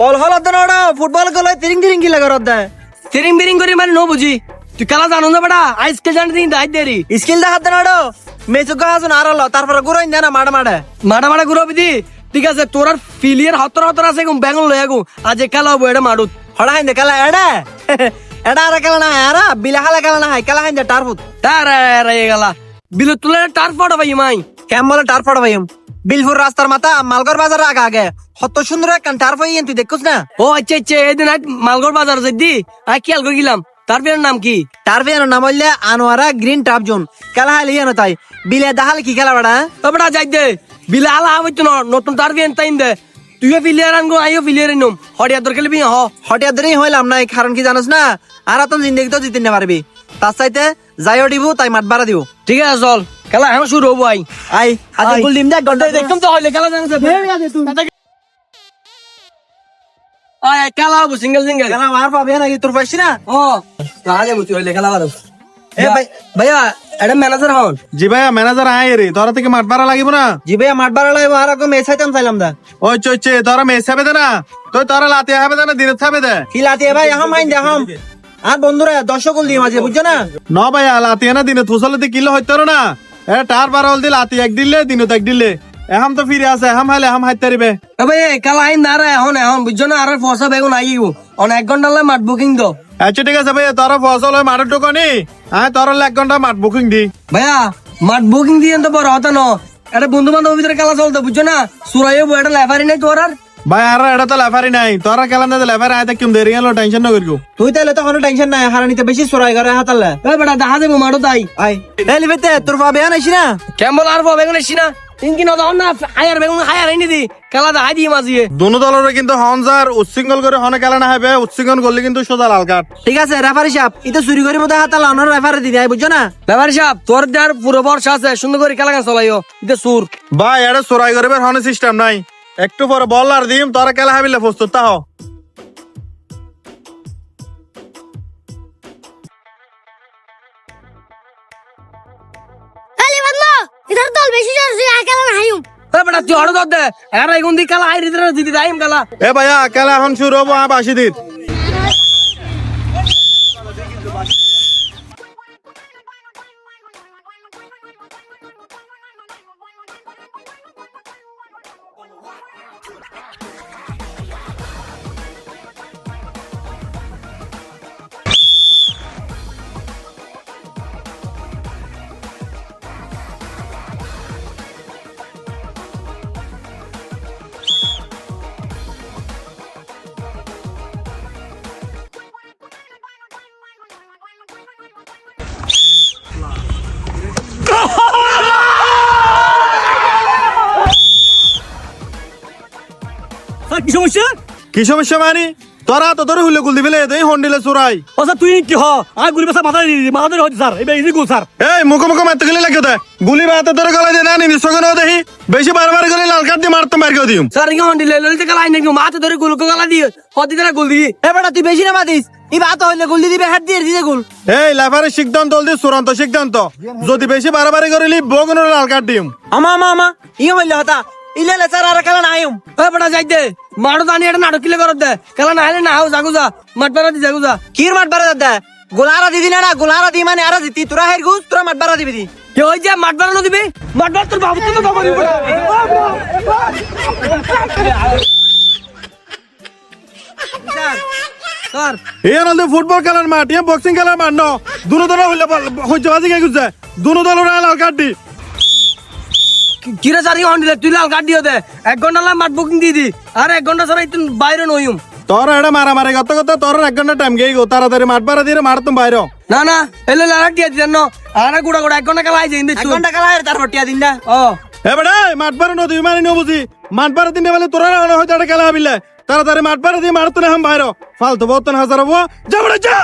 হল হল দেন ওড়া ফুটবল গলে তিরিং তিরিং কি লাগা রদ দেয় তিরিং বিরিং করে মানে নো বুঝি তুই খেলা জানো না বেটা আইসকে জানি দিন দাই দেরি স্কিল দেখাত দেন ওড়া মেচু গাহাজুন আরলো তারপরে গুরইন দেনা মাড়া মাড়া মাড়া ঘুরো বিদি ঠিক আছে তোর আর ফিলিয়ার হতর আছে কম বেঙ্গল লয়ে গো আজ খেলা হবো এটা মারুত হড়া হাইন্দে খেলা এডা এডা আর খেলা না আরা বিলা হালা খেলা না হাই খেলা হাইন্দে টারফুত তারে গেলা বিল তুলে টার ফটো ভাই মাই কেম বলে টারফড় ভাইম বিলপুর রাস্তার মাথা মালগর বাজার আগে আগে কত সুন্দর একখান টারফ হইয়েন তুই দেখছিস না ও আচ্ছা এদিন মালগড় বাজার যাই আই খেয়াল করে গেলাম তার বিয়ের নাম কি টারফের নাম হইলে আনোয়ারা গ্রিন টাপ জোন খেলা হাইলে ইয়েন তাই বিলে দাহালে কি খেলা বেড়া ও বেটা যাই দে বিলে আলা হইতো না নতুন তার বিয়ের টাইম দে তুইও ফিলিয়ার আনগো আইও ফিলিয়ার আনম হড়িয়া দর খেলবি হ হঠাৎ ধরেই হইলাম না কারণ কি জানোস না আর তো জিন্দগি তো জিতে না পারবি তার চাইতে যাইও দিব তাই মাঠ বাড়া দিব ঠিক আছে চল খেলা এখন শুরু হবো আই হাতে আই। গোল দিম দেখ ঘন্টা দেখতাম তো হইলে খেলা জানছে আয় খেলা হবো সিঙ্গেল খেলা মার পাবে নাকি তোর পাইছি না ও রাজে বুঝি হইলে খেলা ভালো এ ভাই ভাইয়া এটা ম্যানেজার হন জি ভাইয়া ম্যানেজার আয় রে তোরা থেকে মাঠ ভাড়া লাগিব না জি ভাই মাঠ বাড়া লাগবে আর কো মেস চাইতাম চাইলাম দা ওই চইছে তোরা মেস হবে না তোরা লাতে হবে না দিনে হবে দে কি লাতি ভাই আহম মাইন দে আহম আর বন্ধুরা 10 গোল দিয়ে মাঝে বুঝছো না ন ভাইয়া লাতে না দিনে থুসলতে কিলো হইতো না এ টার বারল দি লাতি এক দিলে দিনে এক দিলে এখন তো ফিরে আছে এখন হাইলে এখন হাইতে রিবে এ ভাই খেলা আইন না রে এখন বুঝছো না আর ফসা বেগুন আইগো অন 1 ঘন্টা লাই মাঠ বুকিং দো আচ্ছা ঠিক আছে ভাইয়া তোরা ফসল হয় মাঠের ঢুকনি হ্যাঁ তোরা 1 ঘন্টা মাঠ বুকিং দি ভাইয়া মাঠ বুকিং দিয়ে তো বড় হতা ন এটা বন্ধু বান্ধব ভিতরে খেলা চলতো বুঝছো না সুরাইও এটা লেফারি নাই তোর আর ভাই আর এটা তো লেফারি নাই তোরা খেলা না লেফারি আয় কিম দেরি হলো টেনশন না করিও তুই তাইলে তো কোনো টেনশন নাই হারানিতে বেশি সরাই করে হাতালে এ বেটা দেখা দেবো মাঠো তাই আই এ লিবেতে তোর পাবে আনাইছি না কেমন আর বেগুন এসি না তিনকি না দাও না হায়ার বেগুন হায়ার আইনি দি খেলা দেখাই দিয়ে মাঝিয়ে দুনো দলের কিন্তু হনজার উচ্ছৃঙ্খল করে হনে খেলা না হবে উচ্ছৃঙ্খল করলে কিন্তু সোজা লাল কার্ড ঠিক আছে রেফারি সাহেব এটা চুরি করে মতো হাতালে অনর রেফারি দি দেয় বুঝছো না ব্যাপারী সাহেব তোর দেয়ার পুরো বর্ষা আছে সুন্দর করে খেলা গান চলাইও এটা সুর ভাই এটা চোরাই করবে হনে সিস্টেম নাই একটু পরে বল আর দিম তোরা খেলা হাবিলে প্রস্তুত তাহ इधर दल बेसी जोर से आके ना हायूं এ বেটা তুই হড় দে আর এগুন দি খেলা আইরি দিদি দাইম খেলা এ ভাইয়া খেলা এখন শুরু হবো বাসি দিন কি সমস্যা কি সমস্যা মানে তোরা তো ধরে হুলে গুল দিবে এই হন্ডিলে চোরাই ও স্যার তুই কি হ আর গুলি পাশা মাথা মাথা হচ্ছে স্যার এবার ইজি গুল স্যার এই মুখো মুখো মারতে গেলে লাগে দে গুলি বাতে ধরে গলায় দে না নি সগন দেখি বেশি বারবার গলি লাল কাট দিয়ে মারতে মার কেউ দিম স্যার ইঙ্গা হন্ডি ললিতে খেলা আইনি মাথা ধরে গুল গলা দিয়ে হদি দিনা গুল দি এ বেটা তুই বেশি না মাতিস ই বাত হইলে গোল দিবি হাত দিয়ে দিতে গোল এই লেফারে সিদ্ধান্ত দি চূড়ান্ত সিদ্ধান্ত যদি বেশি বারবার গরিলি বগনের লাল কাট দিম আমা ই হইলে হতা ইলে লেচার আর খেলা না আইম এ বেটা যাই দে মারো জানি এটা নাটক কিলে করত দে খেলা না হলে না হাও জাগু যা মাঠ পারা দি জাগু যা কির মাঠ বাড়া দাদা গোলারা দিদি না গোলারা দি মানে আর জিতি তোরা হের গুস তোরা মাঠ বাড়া দিবি দি কে ওই যে মাঠ বাড়ানো দিবি মাঠ বাড় তোর বাবু তো বাবা দিবি স্যার এই আনন্দে ফুটবল খেলার মাঠ এ বক্সিং খেলার মাঠ ন দুনো দল হইলে হইছে বাজি গে গুছে দুনো দল লাল কাট দি কিরে স্যার ই হন্ডি তুই লাল কাট দিও দে 1 ঘন্টা লা মাঠ বুকিং দি দি আর 1 ঘন্টা ছাড়া তুই বাইরে নইম তোরা এটা মারামারি কত কত তোর 1 ঘন্টা টাইম গেই গো তাড়াতাড়ি মাঠ বাড়া দিয়ে মার তুমি বাইরে না এলে লাল দিয়ে দেন না আর গুড়া 1 ঘন্টা খেলা আইছে ইন্দে 1 ঘন্টা খেলা হের তার হটিয়া দিন না ও এ বেটা মাঠ বাড়া নদী মানে নো বুঝি মাঠ বাড়া দিনে বলে তোরা না হয়তো এটা খেলা হবিলে তাড়াতাড়ি মাঠ বাড়া দিয়ে মারতো না হাম বাইরে ফালতু বহুত হাজার হবো যা বড় যা